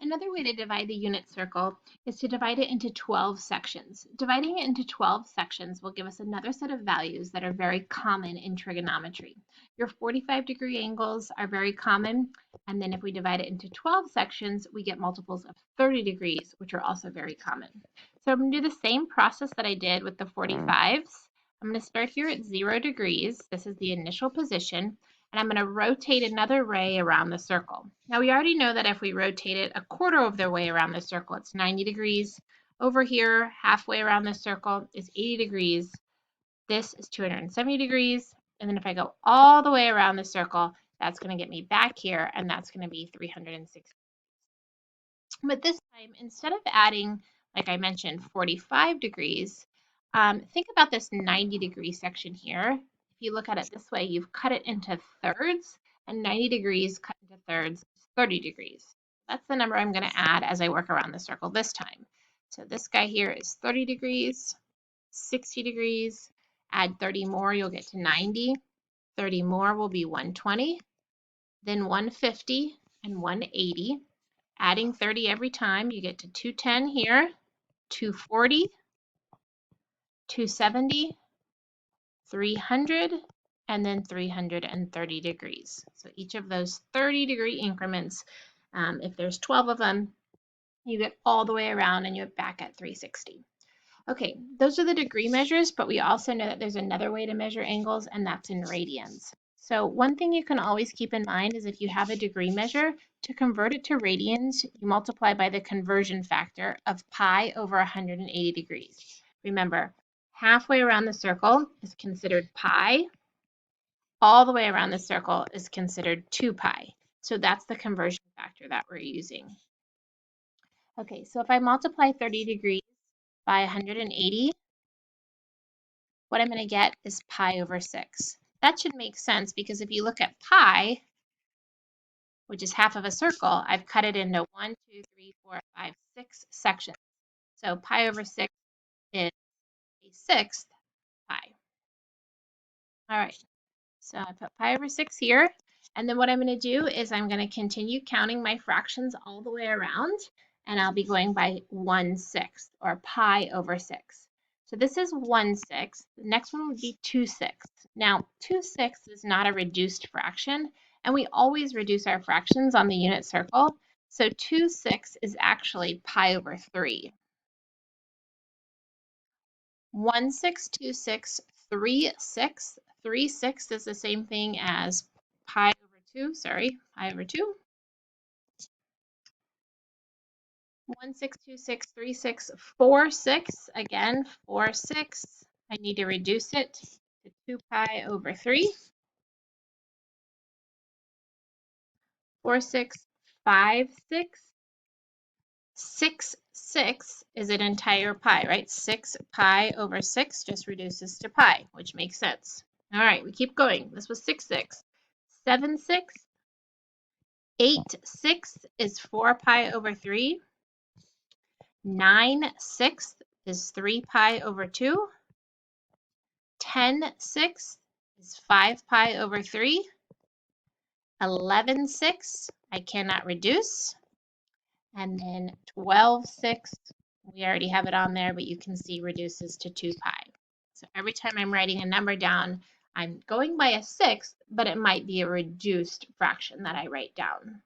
Another way to divide the unit circle is to divide it into 12 sections. Dividing it into 12 sections will give us another set of values that are very common in trigonometry. Your 45-degree angles are very common, and then if we divide it into 12 sections, we get multiples of 30 degrees, which are also very common. So I'm going to do the same process that I did with the 45s. I'm going to start here at 0 degrees. This is the initial position. And I'm going to rotate another ray around the circle. Now we already know that if we rotate it a quarter of the way around the circle, it's 90 degrees. Over here, halfway around the circle is 80 degrees. This is 270 degrees. And then if I go all the way around the circle, that's going to get me back here, and that's going to be 360. But this time, instead of adding, like I mentioned, 45 degrees, think about this 90-degree section here. If you look at it this way, you've cut it into thirds, and 90 degrees cut into thirds is 30 degrees. That's the number I'm going to add as I work around the circle this time. So this guy here is 30 degrees, 60 degrees. Add 30 more, you'll get to 90. 30 more will be 120, then 150 and 180. Adding 30 every time, you get to 210 here, 240, 270, 300, and then 330 degrees. So each of those 30-degree increments, if there's 12 of them, you get all the way around and you're back at 360. Okay, those are the degree measures, but we also know that there's another way to measure angles, and that's in radians. So one thing you can always keep in mind is if you have a degree measure, to convert it to radians, you multiply by the conversion factor of pi over 180 degrees. Remember, halfway around the circle is considered pi. All the way around the circle is considered 2 pi. So that's the conversion factor that we're using. Okay, so if I multiply 30 degrees by 180, what I'm going to get is pi over 6. That should make sense because if you look at pi, which is half of a circle, I've cut it into 1, 2, 3, 4, 5, 6 sections. So pi over 6 is a sixth pi. All right, so I put pi over 6 here. And then what I'm going to do is I'm going to continue counting my fractions all the way around, and I'll be going by 1/6 or pi over 6. So this is 1/6. The next one would be 2/6. Now, 2/6 is not a reduced fraction, and we always reduce our fractions on the unit circle. So 2/6 is actually pi over 3. 1/6, 2/6, 3/6. 3/6 is the same thing as pi over 2. Sorry, pi over 2. 1/6, 2/6, 3/6, 4/6. Again, 4/6. I need to reduce it to 2 pi over 3. 4/6, 5/6. 6/6 is an entire pi, right? 6 pi over 6 just reduces to pi, which makes sense. All right, we keep going. This was 6/6. 7/6. 8/6 is 4 pi over 3. 9/6 is 3 pi over 2. 10/6 is 5 pi over 3. 11/6 I cannot reduce. And then 12/6, we already have it on there, but you can see reduces to 2 pi. So every time I'm writing a number down, I'm going by a sixth, but it might be a reduced fraction that I write down.